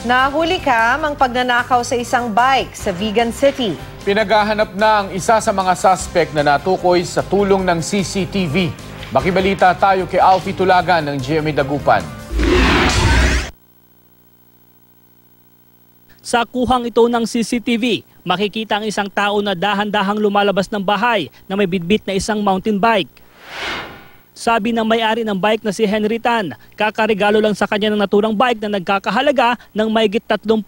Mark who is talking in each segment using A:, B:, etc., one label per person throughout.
A: Nahuli ka ang pagnanakaw sa isang bike sa Vigan City.
B: Pinaghahanap na ang isa sa mga suspect na natukoy sa tulong ng CCTV. Makibalita tayo kay Alfie Tulagan ng GMA Dagupan.
C: Sa kuhang ito ng CCTV, makikita ang isang tao na dahan-dahang lumalabas ng bahay na may bitbit na isang mountain bike. Sabi ng may-ari ng bike na si Henry Tan, kakaregalo lang sa kanya ng naturang bike na nagkakahalaga ng mahigit 30,000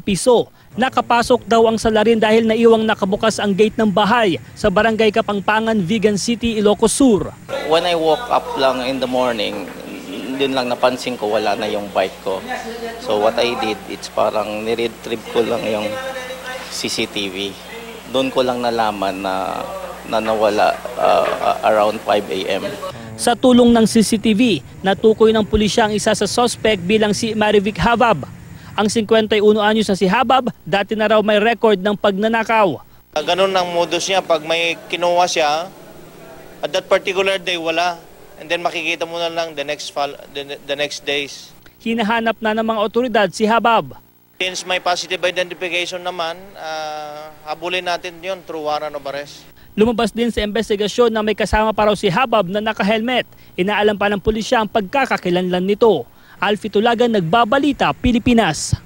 C: piso. Nakapasok daw ang salarin dahil naiwang nakabukas ang gate ng bahay sa Barangay Kapangpangan, Vigan City, Ilocos Sur.
D: When I woke up lang in the morning, dun lang napansin ko wala na yung bike ko. So what I did, it's parang niretrieve ko lang yung CCTV. Doon ko lang nalaman na nawala around 5 a.m.
C: Sa tulong ng CCTV, natukoy ng pulisya ang isa sa suspect bilang si Marivic Habab. Ang 51 anyos na si Habab, dati na raw may record ng pagnanakaw.
E: Ganun ang modus niya. Pag may kinuha siya, at that particular day wala. And then makikita mo na lang the next days.
C: Hinahanap na ng mga otoridad si Habab.
E: Since may positive identification naman, habulin natin yun through warrant of arrest.
C: Lumabas din sa investigasyon na may kasama pa raw si Habab na naka-helmet. Inaalam pa ng pulisya ang pagkakakilanlan nito. Alfie Tulagan, Nagbabalita, Pilipinas.